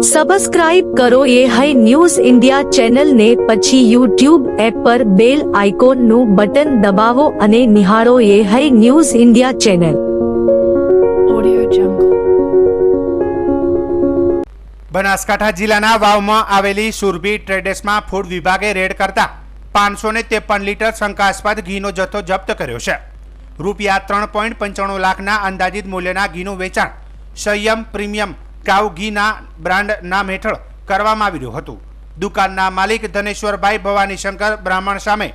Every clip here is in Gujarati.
સબસ્ક્રાઇબ કરો એ હાઈ ન્યૂઝ ઇન્ડિયા ચેનલને, પછી યુટ્યુબ એપ પર બેલ આઇકોનનું બટન દબાવો અને નિહાળો એ high news India channel. Banaskantha જિલ્લાના વાવમાં આવેલી સુરભી ટ્રેડર્સમાં ફૂડ વિભાગે રેડ કરતા 553 લીટર શંકાસ્પદ ઘીનો જથ્થો જપ્ત કર્યો છે. રૂપિયા 3.95 લાખના અંદાજિત મૂલ્યના ઘીનું વેચાણ સંયમ પ્રીમિયમ કાઉ ઘીના બ્રાન્ડ નામ હેઠળ કરવામાં આવી રહ્યું હતું. દુકાનના માલિક ધનેશ્વરભાઈ ભવાનીશંકર બ્રાહ્મણ સામે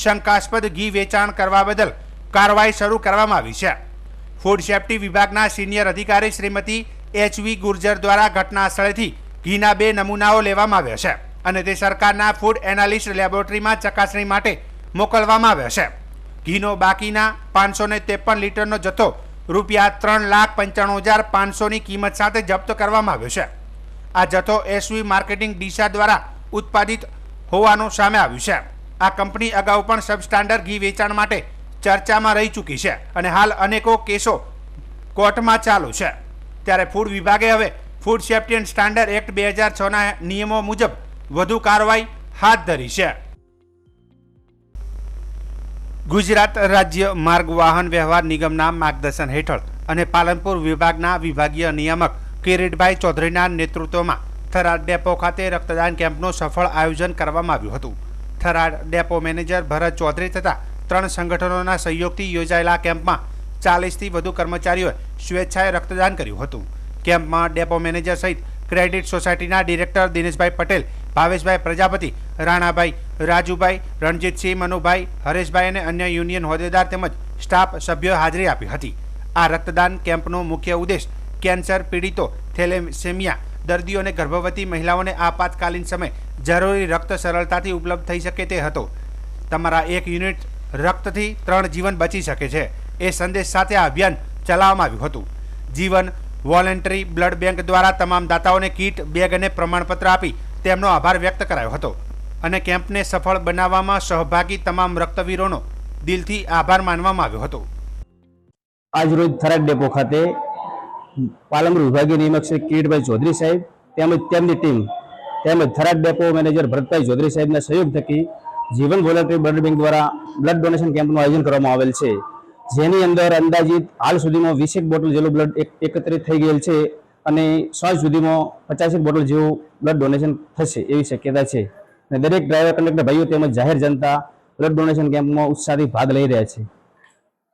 શંકાસ્પદ ઘી વેચાણ કરવા બદલ કાર્યવાહી શરૂ કરવામાં આવી છે. ફૂડ સેફ્ટી વિભાગના સિનિયર અધિકારી શ્રીમતી એચ.વી. ગુર્જર દ્વારા ઘટના સ્થળેથી ઘીના 2 નમૂનાઓ લેવામાં આવ્યા છે અને તે સરકારના ફૂડ એનાલિસ્ટ લેબોરેટરીમાં ચકાસણી માટે મોકલવામાં આવ્યા છે. ઘીનો બાકીના 553 લીટરનો જથ્થો રૂપિયા 3,95,500ની કિંમત સાથે જપ્ત કરવામાં આવ્યો છે. આ જથ્થો એસ.વી. માર્કેટિંગ ડીસા દ્વારા ઉત્પાદિત હોવાનું સામે આવ્યું છે. આ કંપની અગાઉ પણ સબસ્ટાન્ડર્ડ ઘી વેચાણ માટે ચર્ચામાં રહી ચૂકી છે અને હાલ અનેકો કેસો કોર્ટમાં ચાલુ છે. ત્યારે ફૂડ વિભાગે હવે food safety and standard act 2006ના નિયમો મુજબ વધુ કાર્યવાહી હાથ ધરી છે. ગુજરાત રાજ્ય માર્ગ વાહન વ્યવહાર નિગમના માર્ગદર્શન હેઠળ અને પાલનપુર વિભાગના વિભાગીય નિયામક કિરીટભાઈ ચૌધરીના નેતૃત્વમાં થરાદ ડેપો ખાતે રક્તદાન કેમ્પનું સફળ આયોજન કરવામાં આવ્યું હતું. થરાદ ડેપો મેનેજર ભરત ચૌધરી તથા 3 સંગઠનોના સહયોગથી યોજાયેલા કેમ્પમાં 40થી વધુ કર્મચારીઓએ સ્વેચ્છાએ રક્તદાન કર્યું હતું. કેમ્પમાં ડેપો મેનેજર સહિત ક્રેડિટ સોસાયટીના ડિરેક્ટર દિનેશભાઈ પટેલ, ભાવેશભાઈ પ્રજાપતિ, રાણાભાઈ, રાજુભાઈ, રણજીતસિંહ, મનુભાઈ, હરેશભાઈ અને અન્ય યુનિયન હોદ્દેદાર તેમજ સ્ટાફ સભ્યોએ હાજરી આપી હતી. આ રક્તદાન કેમ્પનો મુખ્ય ઉદ્દેશ કેન્સર પીડિતો, થેલેસેમિયા દર્દીઓ અને ગર્ભવતી મહિલાઓને આપાતકાલીન સમયે જરૂરી રક્ત સરળતાથી ઉપલબ્ધ થઈ શકે તે હતો. તમારા 1 યુનિટ રક્તથી 3 જીવન બચી શકે છે એ સંદેશ સાથે આ અભિયાન ચલાવવામાં આવ્યું હતું. જીવન વોલેન્ટરી બ્લડ બેંક દ્વારા તમામ દાતાઓને કીટ, બેગ અને પ્રમાણપત્ર આપી તેમનો આભાર વ્યક્ત કરાયો હતો અને કેમ્પને સફળ બનાવવામાં સહભાગી તમામ રક્તવીરોનો દિલથી આભાર માનવામાં આવ્યો હતો. આજરોજ થરાદ ડેપો ખાતે પાલનપુર વિભાગીય નિયામક શ્રી કિરીટભાઈ ચૌધરી સાહેબ તેમજ તેમની ટીમ તેમજ થરાદ ડેપો મેનેજર ભરતભાઈ ચૌધરી સાહેબના સહયોગ થકી જીવન વોલેન્ટરી બ્લડ બેંક દ્વારા બ્લડ ડોનેશન કેમ્પનું આયોજન કરવામાં આવેલ છે, જેની અંદર અંદાજિત હાલ સુધીમાં 20 બોટલ જેટલું બ્લડ એકત્રિત થઈ ગયેલ છે અને સાંજ સુધીમાં 50 બોટલ જેવું બ્લડ ડોનેશન થશે એવી શક્યતા છે. અને દરેક ડ્રાઈવર, કંડક્ટર ભાઈઓ તેમજ જાહેર જનતા બ્લડ ડોનેશન કેમ્પમાં ઉત્સાહથી ભાગ લઈ રહ્યા છે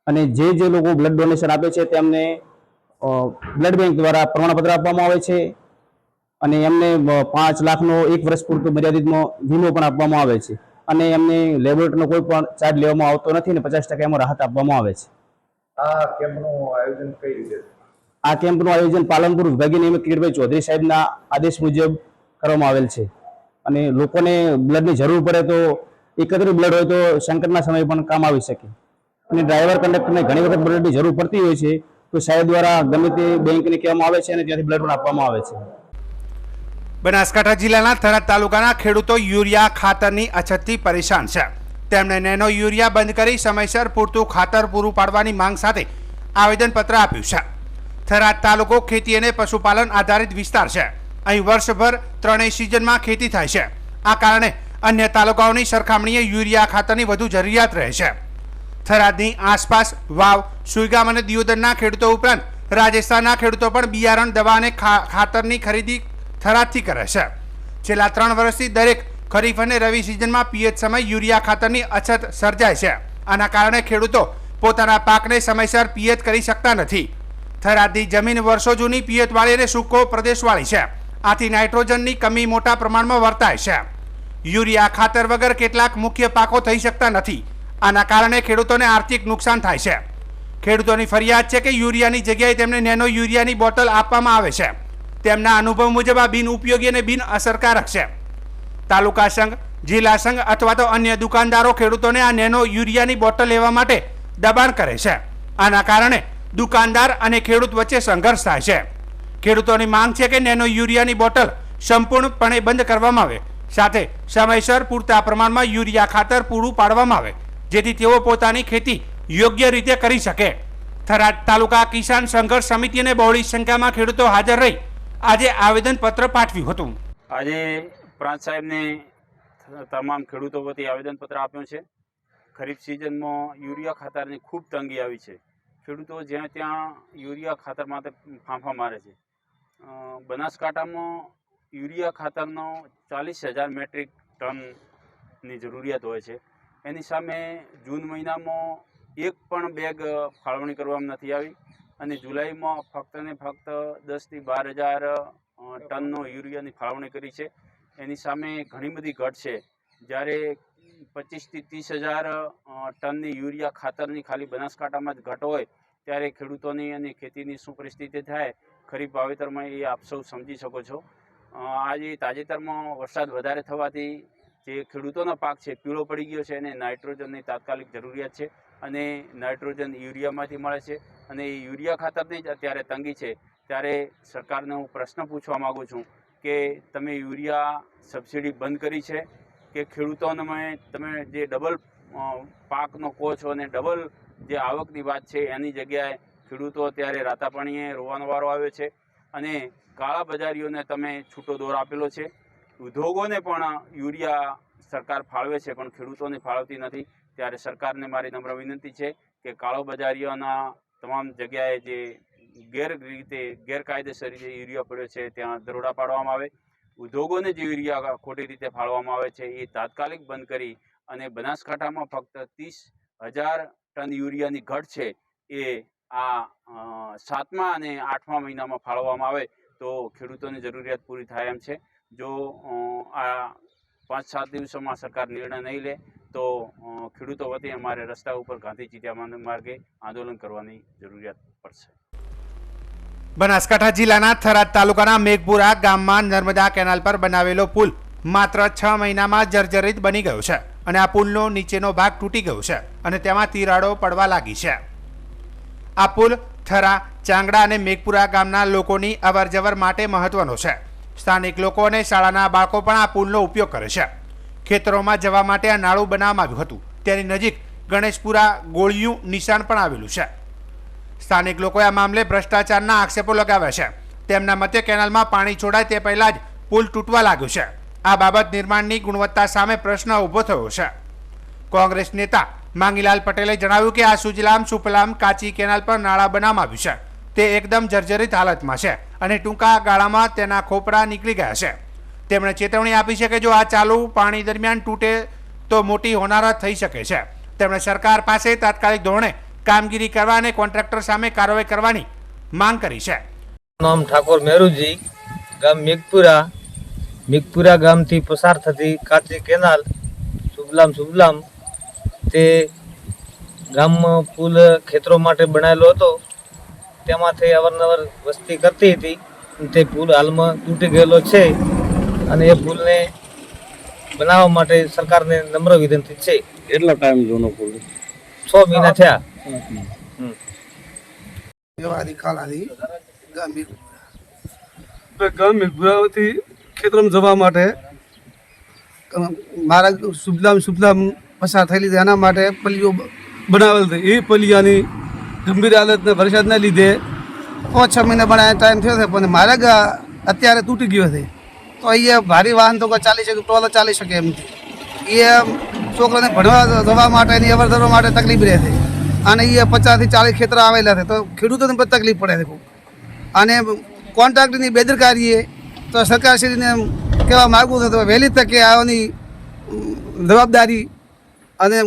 અને જે લોકો બ્લડ ડોનેશન આપે છે તેમને બ્લડ બેંક દ્વારા પ્રમાણપત્ર આપવામાં આવે છે અને એમને 5 લાખનો 1 વર્ષ પૂરતો મર્યાદિતમાં વીમો પણ આપવામાં આવે છે અને એમને લેબોરેટરીનો કોઈ પણ ચાર્જ લેવામાં આવતો નથી અને 50% એમાં રાહત આપવામાં આવે છે. આ કેમ્પનું આયોજન કઈ રીતે? આ કેમ્પનું આયોજન પાલનપુર વિભાગીય નિયામક કિરીટભાઈ ચૌધરી સાહેબના આદેશ મુજબ કરવામાં આવેલ છે અને લોકોને બ્લડની જરૂર પડે તો એકત્રિત બ્લડ હોય તો સંકટના સમયે પણ કામ આવી શકે અને ડ્રાઈવર, કંડક્ટરને ઘણી વખત બ્લડની જરૂર પડતી હોય છે તો સાહેબ દ્વારા ગમે તે બેંકને કહેવામાં આવે છે અને ત્યાંથી બ્લડ પણ આપવામાં આવે છે. બનાસકાંઠા જિલ્લાના થરાદ તાલુકાના ખેડૂતો યુરિયા ખાતરની અછતથી પરેશાન છે. તેમણે નેનો યુરિયા બંધ કરી સમયસર પૂરતું ખાતર પૂરું પાડવાની માંગ સાથે આવેદનપત્ર આપ્યું છે. થરાદ તાલુકો ખેતી અને પશુપાલન આધારિત વિસ્તાર છે. અહીં વર્ષભર 3 સિઝનમાં ખેતી થાય છે. આ કારણે અન્ય તાલુકાઓની સરખામણીએ યુરિયા ખાતરની વધુ જરૂરિયાત રહે છે. થરાદની આસપાસ વાવ, સુઈગામ અને દિયોદરના ખેડૂતો ઉપરાંત રાજસ્થાનના ખેડૂતો પણ બિયારણ, દવા અને ખાતરની ખરીદી થરાદથી કરે છે. છેલ્લા 3 વર્ષથી દરેક ખરીફ અને રવિ સિઝનમાં પિયત સમય યુરિયા ખાતરની અછત સર્જાય છે. આના કારણે ખેડૂતો પોતાના પાકને સમયસર પિયત કરી શકતા નથી. થરાદની જમીન વર્ષો જૂની પિયતવાળી અને સૂકો પ્રદેશવાળી છે. આથી નાઇટ્રોજનની કમી મોટા પ્રમાણમાં વર્તાય છે. યુરિયા ખાતર વગર કેટલાક મુખ્ય પાકો થઈ શકતા નથી. આના કારણે ખેડૂતોને આર્થિક નુકસાન થાય છે. ખેડૂતોની ફરિયાદ છે કે યુરિયાની જગ્યાએ તેમને નેનો યુરિયાની બોટલ આપવામાં આવે છે. તેમના અનુભવ મુજબ આ બિનઉપયોગી અને બિન અસરકારક છે. તાલુકા સંઘ, જિલ્લા સંઘ અથવા તો અન્ય દુકાનદારો ખેડૂતોને આ નેનો યુરિયાની બોટલ લેવા માટે દબાણ કરે છે. આના કારણે દુકાનદાર અને ખેડૂત વચ્ચે સંઘર્ષ થાય છે. ખેડૂતોની માંગ છે કે નેનો યુરિયાની બોટલ સંપૂર્ણપણે બંધ કરવામાં આવે, સાથે સમયસર પૂરતા પ્રમાણમાં યુરિયા ખાતર પૂરું પાડવામાં આવે, જેથી તેઓ પોતાની ખેતી યોગ્ય રીતે કરી શકે. થરાદ તાલુકા કિસાન સંઘર્ષ સમિતિ અને બહોળી સંખ્યામાં ખેડૂતો હાજર રહી આજે આવેદનપત્ર પાઠવ્યું હતું. આજે પ્રાંત સાહેબને તમામ ખેડૂતો વતી આવેદનપત્ર આપ્યું છે. ખરીફ સિઝનમાં યુરિયા ખાતરની ખૂબ તંગી આવી છે. ખેડૂતો જ્યાં ત્યાં યુરિયા ખાતર માટે ફાંફા મારે છે. બનાસકાંઠામાં યુરિયા ખાતરનો 40,000 મેટ્રિક ટનની જરૂરિયાત હોય છે. એની સામે જૂન મહિનામાં એક પણ બેગ ફાળવણી કરવામાં નથી આવી અને જુલાઈમાં ફક્ત ને ફક્ત 10,000 થી 12,000 ટનનો યુરિયાની ફાળવણી કરી છે. એની સામે ઘણી બધી ઘટ છે. જ્યારે 25,000 થી 30,000 ટનની યુરિયા ખાતરની ખાલી બનાસકાંઠામાં જ ઘટ હોય ત્યારે ખેડૂતોની અને ખેતીની શું પરિસ્થિતિ થાય ખરીફ વાવેતરમાં એ આપ સૌ સમજી શકો છો. આજે તાજેતરમાં વરસાદ વધારે થવાથી જે ખેડૂતોનો પાક છે પીળો પડી ગયો છે અને નાઇટ્રોજનની તાત્કાલિક જરૂરિયાત છે અને નાઇટ્રોજન યુરિયામાંથી મળે છે અને યુરિયા ખાતરની જ અત્યારે તંગી છે. ત્યારે સરકારને હું પ્રશ્ન પૂછવા માગું છું કે તમે યુરિયા સબસિડી બંધ કરી છે કે ખેડૂતોને તમે જે ડબલ પાકનો કહો છો અને ડબલ જે આવકની વાત છે એની જગ્યાએ ખેડૂતો અત્યારે રાતા પાણીએ રોવાનો વારો આવ્યો છે અને કાળા બજારીઓને તમે છૂટો દોર આપેલો છે. ઉદ્યોગોને પણ યુરિયા સરકાર ફાળવે છે પણ ખેડૂતોને ફાળવતી નથી. ત્યારે સરકારને મારી નમ્ર વિનંતી છે કે કાળો બજારીઓના તમામ જગ્યાએ જે ગેરકાયદેસર રીતે યુરિયા પડ્યો છે ત્યાં દરોડા પાડવામાં આવે. ઉદ્યોગોને જે યુરિયા ખોટી રીતે ફાળવવામાં આવે છે એ તાત્કાલિક બંધ કરી અને બનાસકાંઠામાં ફક્ત 30,000 ટન યુરિયાની ઘટ છે એ આ 7મા અને 8મા મહિનામાં ફાળવવામાં આવે તો ખેડૂતોની જરૂરિયાત પૂરી થાય એમ છે. જો આ 5-7 દિવસોમાં સરકાર નિર્ણય નહીં લે તો ખેડૂતો વતી અમારે રસ્તા ઉપર ગાંધી ચિંધ્યા માર્ગે આંદોલન કરવાની જરૂરિયાત પડશે. બનાસકાંઠા જિલ્લાના થરાદ તાલુકાના મેઘપુરા ગામમાં નર્મદા કેનાલ પર બનાવેલો પુલ માત્ર 6 મહિનામાં જર્જરિત બની ગયો છે અને આ પુલનો નીચેનો ભાગ તૂટી ગયો છે અને તેમાં તિરાડો પડવા લાગી છે. આ પુલ થરા, ચાંગડા અને મેઘપુરા ગામના લોકોની અવરજવર માટે મહત્વનો છે. સ્થાનિક લોકો અને શાળાના બાળકો પણ આ પુલનો ઉપયોગ કરે છે. ખેતરોમાં જવા માટે આ નાળું બનાવવામાં આવ્યું હતું. તેની નજીક ગણેશપુરા ગોળિયું નિશાન પણ આવેલું છે. સ્થાનિક લોકોએ આ મામલે ભ્રષ્ટાચારના આક્ષેપો લગાવ્યા છે. તેમના મતે કેનાલમાં પાણી છોડાય તે પહેલા જ પુલ તૂટવા લાગ્યો છે. આ બાબત નિર્માણની ગુણવત્તા સામે પ્રશ્ન ઊભો થયો છે. કોંગ્રેસ નેતા માંગીલાલ પટેલે જણાવ્યું કે આ સુજલામ સુફલામ કાચી કેનાલ પર નાળા બનાવવામાં આવ્યું છે તે એકદમ જર્જરિત હાલતમાં છે અને ટૂંકા ગાળામાં તેના ખોપરા નીકળી ગયા છે. તેમણે ચેતવણી આપી છે કે જો આ ચાલુ પાણી દરમિયાન તૂટે તો મોટી હોનારત થઈ શકે છે. તેમણે સરકાર પાસે તાત્કાલિક ધોરણે કામગીરી કરવા અને કોન્ટ્રાક્ટર સામે કાર્યવાહી કરવાની માંગ કરી છે. નામ ઠાકોર મેરુજી, ગામ મેઘપુરા ગામથી પસાર થતી કાચી કેનાલ સુબલામ તે ગામમાં પુલ ખેતરો માટે બનાવેલો હતો. તેમાંથી અવારનવાર વસ્તી કરતી હતી. તે પુલ હાલમાં તૂટી ગયેલો છે અને એ પુલને બનાવવા માટે સરકારને નમ્ર વિનંતી છે. કેટલો ટાઈમ જૂનો પુલ? 6 મહિના થયા. ગામ મેઘપુરાથી ખેતરમાં જવા માટે મારા સુબલામ પસાર થયેલી હતી. એના માટે પલ્લીઓ બનાવેલ હતી. એ પલ્લિયાની ગંભીર હાલતને વરસાદના લીધે 5-6 મહિના બનાવ્યા ટાઈમ થયો છે પણ મારા અત્યારે તૂટી ગયો છે. તો અહીંયા ભારે વાહન તો ચાલી શકે, ટોલો ચાલી શકે એમ નથી. એ છોકરાને ભણવા જવા માટે એની અવર જવર માટે તકલીફ રહે છે અને એ 50 થી 40 ખેતર આવેલા છે તો ખેડૂતોને પણ તકલીફ પડે છે ખૂબ. અને કોન્ટ્રાક્ટરની બેદરકારીએ તો સરકારશ્રીને કહેવા માગું છું તો વહેલી તકે આવવાની જવાબદારી અને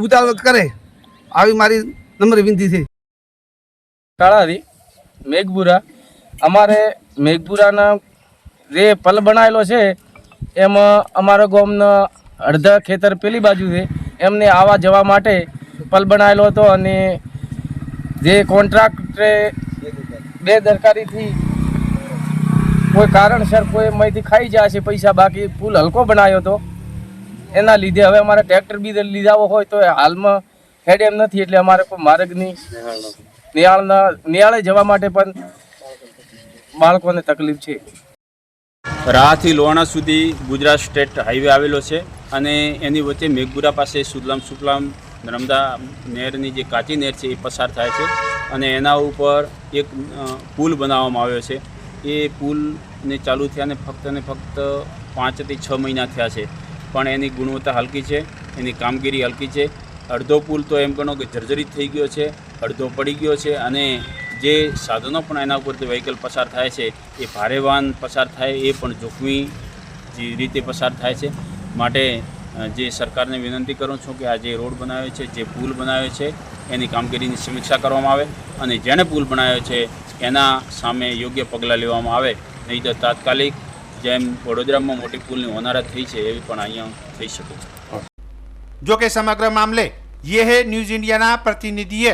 ઉતાવળ કરે આવી મારી નમ્ર વિનંતી છે. કાળારી મેઘપુરા, અમારે મેઘપુરાના જે પલ બનાવેલો છે એમાં અમારા ગામના અડધા ખેતર પેલી બાજુ છે એમને આવવા જવા માટે પલ બનાવેલો હતો અને જે કોન્ટ્રાક્ટરે બેદરકારીથી કોઈ કારણસર કોઈ એમાંથી ખાઈ જાય છે પૈસા, બાકી પુલ હલકો બનાવ્યો હતો એના લીધે હવે અમારે ટ્રેક્ટર બી લીધાવો હોય તો હાલમાં હેડ એમ નથી. એટલે અમારે કોઈ માર્ગની નિયાળે જવા માટે પણ બાળકોને તકલીફ છે. રાહથી લોહાણા સુધી ગુજરાત સ્ટેટ હાઈવે આવેલો છે અને એની વચ્ચે મેઘપુરા પાસે સુફલામ નર્મદા નહેરની જે કાચી નહેર છે એ પસાર થાય છે અને એના ઉપર એક પુલ બનાવવામાં આવ્યો છે. એ પુલને ચાલુ થયાને ફક્ત 5 થી 6 મહિના થયા છે, પણ એની ગુણવત્તા હલકી છે, એની કામગીરી હલકી છે. અડધો પુલ તો એમ ગણો કે જર્જરિત થઈ ગયો છે, અડધો પડી ગયો છે, અને જે સાધનો પણ એના ઉપરથી વ્હીકલ પસાર થાય છે એ ભારે વાહન પસાર થાય એ પણ જોખમી રીતે પસાર થાય છે. માટે જે સરકારને વિનંતી કરું છું કે આ જે રોડ બનાવ્યો છે, જે પુલ બનાવ્યો છે, એની કામગીરીની સમીક્ષા કરવામાં આવે અને જેણે પુલ બનાવ્યો છે એના સામે યોગ્ય પગલાં લેવામાં આવે. નહીં તો તાત્કાલિક જેમ વડોદરામાં મોટી પુલની હોનારત થઈ છે એવી પણ અહીંયા થઈ શકે. જો કે સમગ્ર મામલે યે ન્યૂઝ ઇન્ડિયાના પ્રતિનિધિએ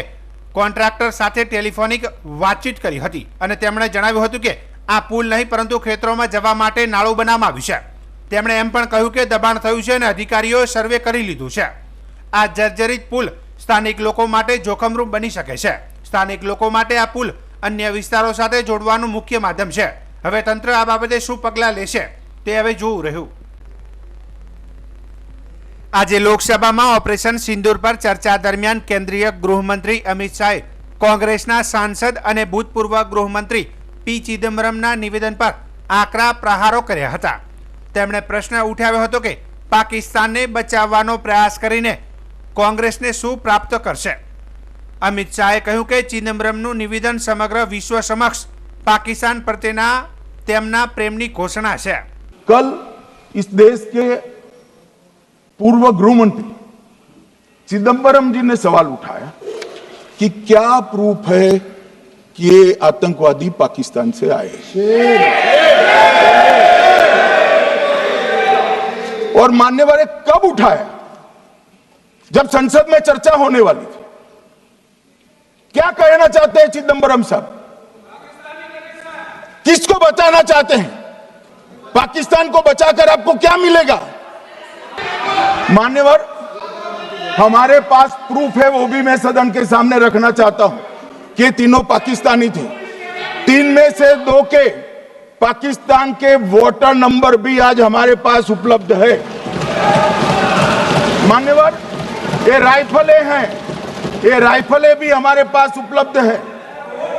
કોન્ટ્રાક્ટર સાથે ટેલિફોનિક વાતચીત કરી હતી અને તેમણે જણાવ્યું હતું કે આ પુલ નહીં પરંતુ ખેતરોમાં જવા માટે નાળું બનાવવામાં આવ્યું છે. તેમણે એમ પણ કહ્યું કે દબાણ થયું છે અને અધિકારીઓએ સર્વે કરી લીધું છે. આ જર્જરિત પુલ સ્થાનિક લોકો માટે જોખમરૂપ બની શકે છે. સ્થાનિક લોકો માટે આ પુલ અન્ય વિસ્તારો સાથે જોડવાનું મુખ્ય માધ્યમ છે. હવે તંત્ર આ બાબતે શું પગલાં લેશે તે હવે જોવું રહ્યું. આજે લોકસભામાં ઓપરેશન સિંદૂર પર ચર્ચા દરમિયાન કેન્દ્રીય ગૃહમંત્રી અમિત શાહે કોંગ્રેસના સાંસદ અને ભૂતપૂર્વ ગૃહમંત્રી પી ચિદમ્બરમના નિવેદન પર આકરા પ્રહારો કર્યા હતા. તેમણે પ્રશ્ન ઉઠાવ્યો હતો કે પાકિસ્તાનને બચાવવાનો પ્રયાસ કરીને કોંગ્રેસને શું પ્રાપ્ત કરશે. અમિત શાહે કહ્યું કે ચિદમ્બરમનું નિવેદન સમગ્ર વિશ્વ સમક્ષ પાકિસ્તાન પ્રત્યેના તેમના પ્રેમની ઘોષણા છે. कल इस देश के पूर्व गृह मंत्री चिदंबरम जी ने सवाल उठाया कि क्या प्रूफ है कि ये आतंकवादी पाकिस्तान से आए और मान्यवर ने कब उठाया? जब संसद में चर्चा होने वाली थी. क्या कहना चाहते हैं चिदंबरम साहब? किसको बचाना चाहते हैं? पाकिस्तान को बचाकर आपको क्या मिलेगा? मान्यवर, हमारे पास प्रूफ है, वो भी मैं सदन के सामने रखना चाहता हूं कि तीनों पाकिस्तानी थे. 3 में से 2 के पाकिस्तान के वोटर नंबर भी आज हमारे पास उपलब्ध है. मान्यवर, ये राइफलें हैं, ये राइफलें भी हमारे पास उपलब्ध है.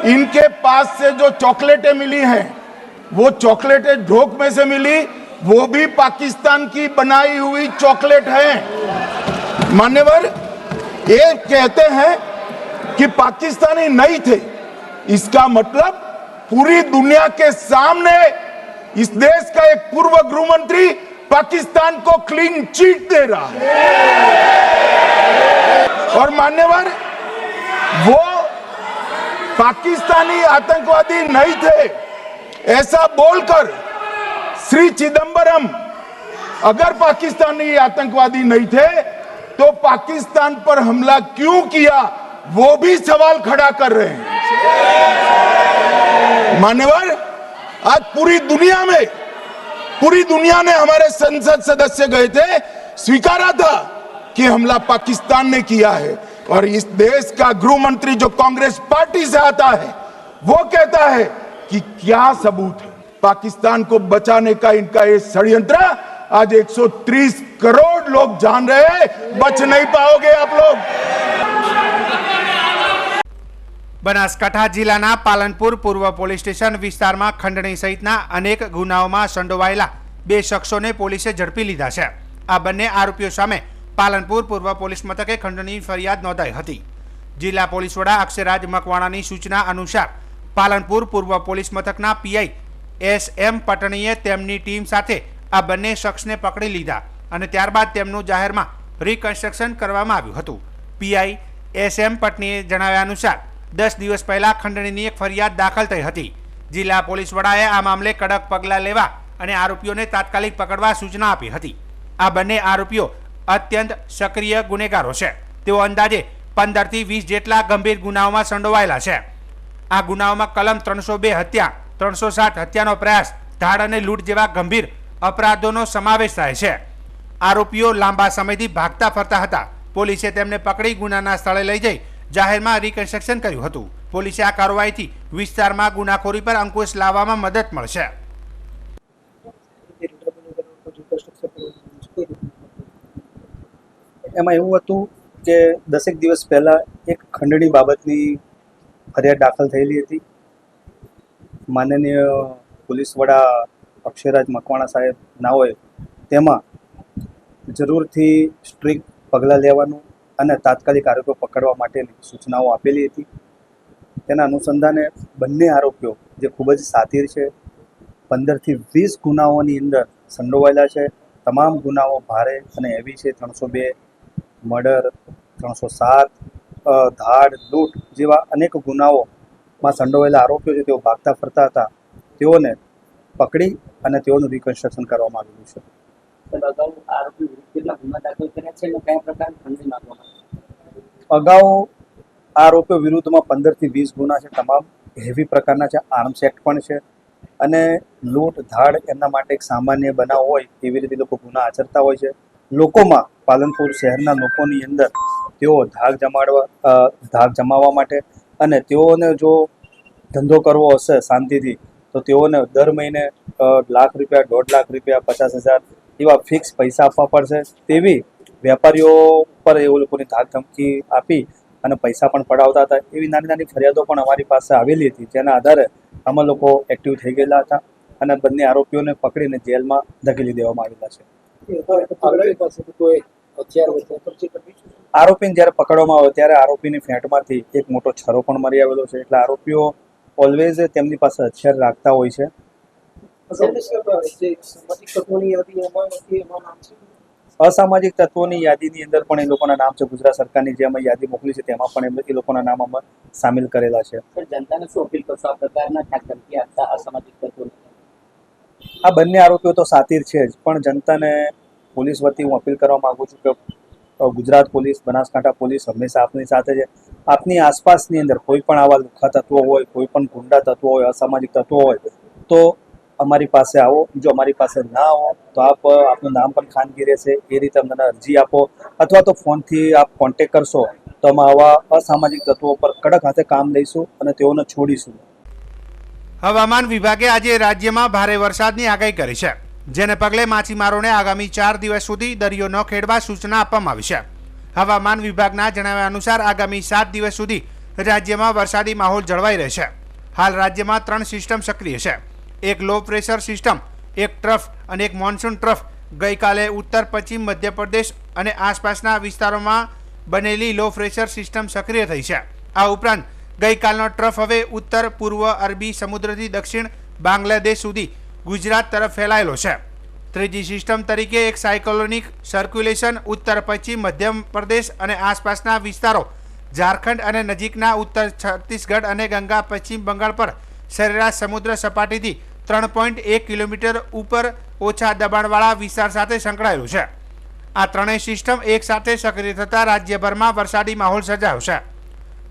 इनके पास से जो चॉकलेटें मिली हैं वो चॉकलेटें ढोक में से मिली, वो भी पाकिस्तान की बनाई हुई चॉकलेट है. मान्यवर, ये कहते हैं कि पाकिस्तानी नहीं थे, इसका मतलब पूरी दुनिया के सामने इस देश का एक पूर्व गृह मंत्री पाकिस्तान को क्लीन चिट दे रहा है. और मान्यवर, वो पाकिस्तानी आतंकवादी नहीं थे ऐसा बोलकर श्री चिदंबरम अगर पाकिस्तानी आतंकवादी नहीं थे तो पाकिस्तान पर हमला क्यों किया वो भी सवाल खड़ा कर रहे हैं. मान्यवर, आज पूरी दुनिया ने हमारे संसद सदस्य गए थे, स्वीकारा था कि हमला पाकिस्तान ने किया है. और इस देश का गृह मंत्री जो कांग्रेस पार्टी से आता है वो कहता है कि क्या सबूत है? पाकिस्तान को बचाने का इनका ये षड्यंत्र आज 130 करोड़ लोग जान रहे हैं. बच नहीं पाओगे आप लोग. બનાસકાંઠા જિલ્લાના પાલનપુર પૂર્વ પોલીસ સ્ટેશન વિસ્તારમાં ખંડણી સહિતના અનેક ગુનાઓમાં સંડોવાયેલા 2 શખ્સોને પોલીસે ઝડપી લીધા છે. આ બંને આરોપીઓ સામે પાલનપુર પૂર્વ પોલીસ મથકે ખંડણી ફરિયાદ નોંધાઈ હતી. જિલ્લા પોલીસ વડા અક્ષયરાજ મકવાણાની સૂચના અનુસાર પાલનપુર પૂર્વ પોલીસ મથકના પીઆઈ એસ.એમ. પટણીએ તેમની ટીમ સાથે આ બંને શખ્સને પકડી લીધા અને ત્યારબાદ તેમનું જાહેરમાં રિકન્સ્ટ્રક્શન કરવામાં આવ્યું હતું. પીઆઈ એસ.એમ. પટણીએ જણાવ્યા અનુસાર 10 દિવસ પહેલા ખંડણીની એક ફરિયાદ દાખલ થઈ હતી. જિલ્લા પોલીસ વડાએ આ મામલે કડક પગલાં લેવા અને આરોપીઓને તાત્કાલિક પકડવા સૂચના આપી હતી. આ બંને આરોપીઓ અત્યંત સક્રિય ગુનેગારો છે. તેઓ અંદાજે 15 થી 20 જેટલા ગંભીર ગુનાઓમાં સંડોવાયેલા છે. આ ગુનાઓમાં કલમ 302 હત્યા, 307 હત્યાનો પ્રયાસ, ધાડ અને લૂંટ જેવા ગંભીર અપરાધોનો સમાવેશ થાય છે. આરોપીઓ લાંબા સમયથી ભાગતા ફરતા હતા. પોલીસે તેમને પકડી ગુનાના સ્થળે લઈ જઈ જાહેરમાં રિકન્સ્ટ્રક્શન કર્યું હતું. પોલીસે આ કાર્યવાહીથી વિસ્તારમાં ગુનાખોરી પર અંકુશ લાવવામાં મદદ મળશે. એમાં એવું હતું કે 10 દિવસ પહેલાં એક ખંડણી બાબતની ફરિયાદ દાખલ થયેલી હતી. માનનીય પોલીસ વડા અક્ષયરાજ મકવાણા સાહેબ ના હોય તેમાં જરૂરથી સ્ટ્રિક્ટ પગલાં લેવાનું અને તાત્કાલિક આરોપીઓ પકડવા માટેની સૂચનાઓ આપેલી હતી. તેના અનુસંધાને બંને આરોપીઓ જે ખૂબ જ સાતીર છે, 15થી 20 ગુનાઓની અંદર સંડોવાયેલા છે. તમામ ગુનાઓ ભારે અને હેવી છે. 302 મર્ડર, 307 ધાડ, લૂંટ જેવા અનેક ગુનાઓમાં સંડોવાયેલા આરોપીઓ છે. તેઓ ભાગતા ફરતા હતા. તેઓને પકડી અને તેઓનું રિકન્સ્ટ્રક્શન કરવામાં આવેલું છે. અગાઉ આરોપીઓ વિરુદ્ધમાં 15થી 20 ગુના છે. તમામ હેવી પ્રકારના છે. આર્મ્સ એક્ટ પણ છે અને લૂંટ ધાડ એમના માટે એક સામાન્ય બનાવ હોય એવી રીતે લોકો ગુના આચરતા હોય છે. લોકોમાં, પાલનપુર શહેરના લોકોની અંદર તેઓ ધાક જમાવવા માટે અને તેઓને જો ધંધો કરવો હશે શાંતિથી તો તેઓને દર મહિને લાખ રૂપિયા, 1.5 લાખ રૂપિયા, 50,000 એવા ફિક્સ પૈસા આપવા પડશે. તેવી વેપારીઓ પર એ લોકોની ધાક ધમકી આપી અને પૈસા પણ પડાવતા હતા. એવી નાની નાની ફરિયાદો પણ અમારી પાસે આવેલી હતી, જેના આધારે અમે લોકો એક્ટિવ થઈ ગયેલા હતા અને બંને આરોપીઓને પકડીને જેલમાં ધકેલી દેવામાં આવેલા છે. આરોપીને જ્યારે પકડવામાં આવ્યો ત્યારે આરોપીની ફેંટમાંથી એક મોટો છરો પણ મળી આવેલો છે. એટલે આરોપીઓ ઓલવેઝ તેમની પાસે હથિયાર રાખતા હોય છે. અસામાજિક તત્વોની યાદીની અંદર પણ એ લોકોના નામ છે. ગુજરાત સરકારની જે અમે યાદી મોકલી છે તેમાં પણ એ લોકોના નામ અમે સામેલ કરેલા છે. જનતાને શું અપીલ કરશો આ પ્રકારના ધમકી આપતા અસામાજિક તત્વોને? આ બંને આરોપીઓ તો સાતીર છે જ, પણ જનતાને પોલીસ વતી હું અપીલ કરવા માંગુ છું કે ગુજરાત પોલીસ, બનાસકાંઠા પોલીસ હંમેશા આપની સાથે છે. આપની આસપાસની અંદર કોઈ પણ આવા લુખ્ખા તત્વો હોય, કોઈ પણ ગુંડા તત્વો હોય, અસામાજિક તત્વો હોય તો અમારી પાસે આવો. જો અમારી પાસે ના આવો તો આપનું નામ પણ ખાનગી રહેશે. એ રીતે અમને અરજી આપો અથવા તો ફોનથી આપ કોન્ટેક કરશો તો અમે આવા અસામાજિક તત્વો પર કડક હાથે કામ લઈશું અને તેઓને છોડીશું. હવામાન વિભાગે આજે રાજ્યમાં ભારે વરસાદની આગાહી કરી છે, જેને પગલે માછીમારોને આગામી 4 દિવસ સુધી દરિયો ન ખેડવા સૂચના આપવામાં આવી છે. હવામાન વિભાગના જણાવ્યા અનુસાર આગામી 7 દિવસ સુધી રાજ્યમાં વરસાદી માહોલ જળવાઈ રહેશે. હાલ રાજ્યમાં 3 સિસ્ટમ સક્રિય છે. એક લો પ્રેશર સિસ્ટમ, એક ટ્રફ અને એક મોન્સૂન ટ્રફ ગઈકાલે ઉત્તર પશ્ચિમ મધ્યપ્રદેશ અને આસપાસના વિસ્તારોમાં બનેલી લો પ્રેશર સિસ્ટમ સક્રિય થઈ છે. આ ઉપરાંત ગઈકાલનો ટ્રફ હવે ઉત્તર પૂર્વ અરબી સમુદ્રથી દક્ષિણ બાંગ્લાદેશ સુધી ગુજરાત તરફ ફેલાયેલો છે. ત્રીજી સિસ્ટમ તરીકે એક સાયક્લોનિક સર્ક્યુલેશન ઉત્તર પશ્ચિમ મધ્યપ્રદેશ અને આસપાસના વિસ્તારો, ઝારખંડ અને નજીકના ઉત્તર છત્તીસગઢ અને ગંગા પશ્ચિમ બંગાળ પર સરેરાશ સમુદ્ર સપાટીથી 3.1 કિલોમીટર ઉપર ઓછા દબાણવાળા વિસ્તાર સાથે સંકળાયેલું છે. આ ત્રણેય સિસ્ટમ એક સાથે સક્રિય થતાં રાજ્યભરમાં વરસાદી માહોલ સર્જાયો છે.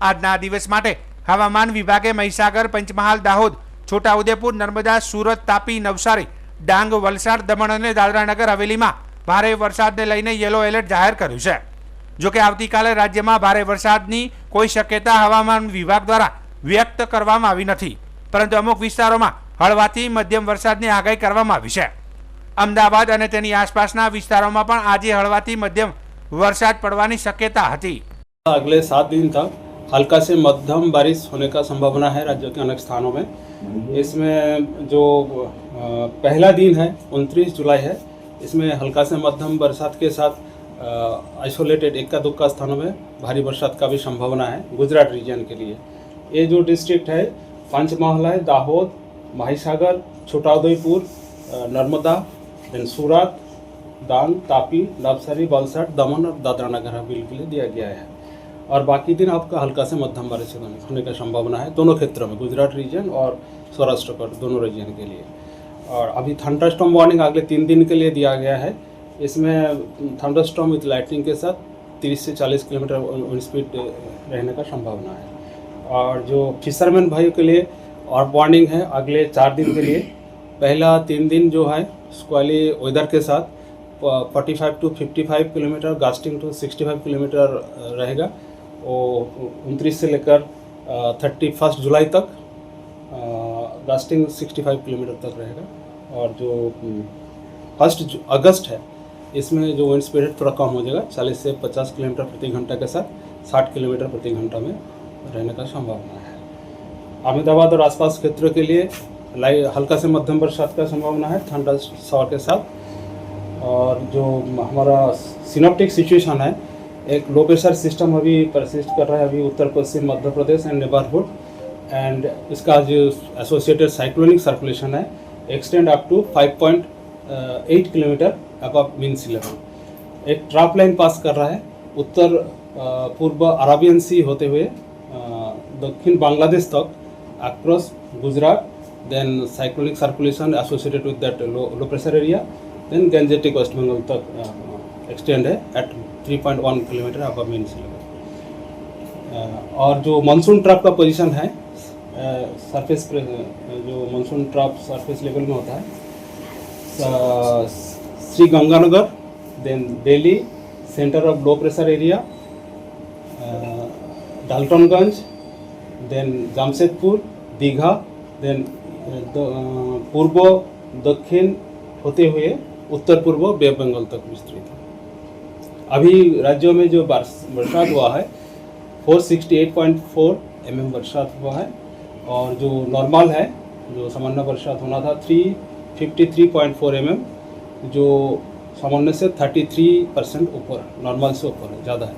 આજના દિવસ માટે હવામાન વિભાગે મહીસાગર, પંચમહાલ, દાહોદ, છોટાઉદેપુર, નર્મદા, સુરત, તાપી, નવસારી, ડાંગ, વલસાડ, દમણ અને દાદરાનગર હવેલીમાં ભારે વરસાદને લઈને યલો એલર્ટ જાહેર કર્યું છે. જોકે આવતીકાલે રાજ્યમાં ભારે વરસાદની કોઈ શક્યતા હવામાન વિભાગ દ્વારા વ્યક્ત કરવામાં આવી નથી, પરંતુ અમુક વિસ્તારોમાં હળવાથી મધ્યમ વરસાદની આગાહી કરવામાં આવી છે. અમદાવાદ અને તેની આસપાસના વિસ્તારોમાં પણ આજે હળવાથી મધ્યમ વરસાદ પડવાની શક્યતા હતી. अगले 7 दिन तक हल्का से मध्यम बारिश होने का संभावना है राज्य के अनेक स्थानों में. इसमें जो पहला दिन है 29 जुलाई है, इसमें हल्का से मध्यम बरसात के साथ आइसोलेटेड इक्का दुक्का स्थानों में भारी बरसात का भी संभावना है गुजरात रीजन के लिए. ये जो डिस्ट्रिक्ट है पंचमहल है, दाहोद, महीसागर, छोटाउदेपुर, नर्मदा, देन सूरत, डांग, तापी, नवसारी, वलसाड, दमन और दादरा नगर हवेली के लिए दिया गया है. और बाकी दिन आपका हल्का से मध्यम बारिश होने का संभावना है दोनों क्षेत्रों में, गुजरात रीजन और सौराष्ट्र पर दोनों रीजन के लिए. और अभी थंडरस्टॉर्म वार्निंग अगले 3 दिन के लिए दिया गया है. इसमें थंडरस्टॉर्म विथ लाइटनिंग के साथ 30 से 40 किलोमीटर विंड स्पीड रहने का संभावना है. और जो फिशरमैन भाइयों के लिए और वार्निंग है अगले 4 दिन के लिए. पहला 3 दिन जो है स्क्वाली वेदर के साथ 45 to 55 kilometre, gusting to 65 kilometre रहेगा. वो 29 से लेकर 31 जुलाई तक गास्टिंग 65 किलोमीटर तक रहेगा. और जो 1 अगस्त है इसमें जो विंड स्पीड थोड़ा कम हो जाएगा, 40 से 50 किलोमीटर प्रति घंटा के साथ 60 किलोमीटर प्रति घंटा में रहने का संभावना है. अहमदाबाद और आसपास क्षेत्रों के लिए हल्का से मध्यम बरसात का संभावना है ठंडा शॉवर के साथ। और जो हमारा सिनॉप्टिक सिचुएशन है, एक लो प्रेशर सिस्टम अभी परसिस्ट कर रहा है अभी उत्तर पश्चिम Madhya Pradesh and neighbourhood, and इसका जो एसोसिएटेड साइक्लोनिक सर्कुलेशन है extend up to 5.8 kilometre above mean sea level. एक ट्रफ लाइन पास कर रहा है उत्तर पूर्व अरेबियन सी होते हुए दक्षिण बांग्लादेश तक across Gujarat, then cyclonic circulation associated with that low pressure area, then Gangetic West Bengal तक extend है at 3.1 kilometre above mean sea level। और जो मानसून ट्रफ का पोजीशन है सरफेस जो मानसून ट्रफ सरफेस लेवल में होता है Shri Ganganagar, then Delhi centre of low pressure area, Daltonganj, then Jamshedpur, Digha, then पूर्व दक्षिण होते हुए उत्तर पूर्व बे बंगाल तक विस्तृत है। अभी राज्यों में जो बरसात हुआ है 468.4 mm बरसात हुआ है, और जो नॉर्मल है जो सामान्य बरसात होना था 353.4 mm, जो सामान्य से 33% ऊपर, नॉर्मल से ऊपर है, ज़्यादा है।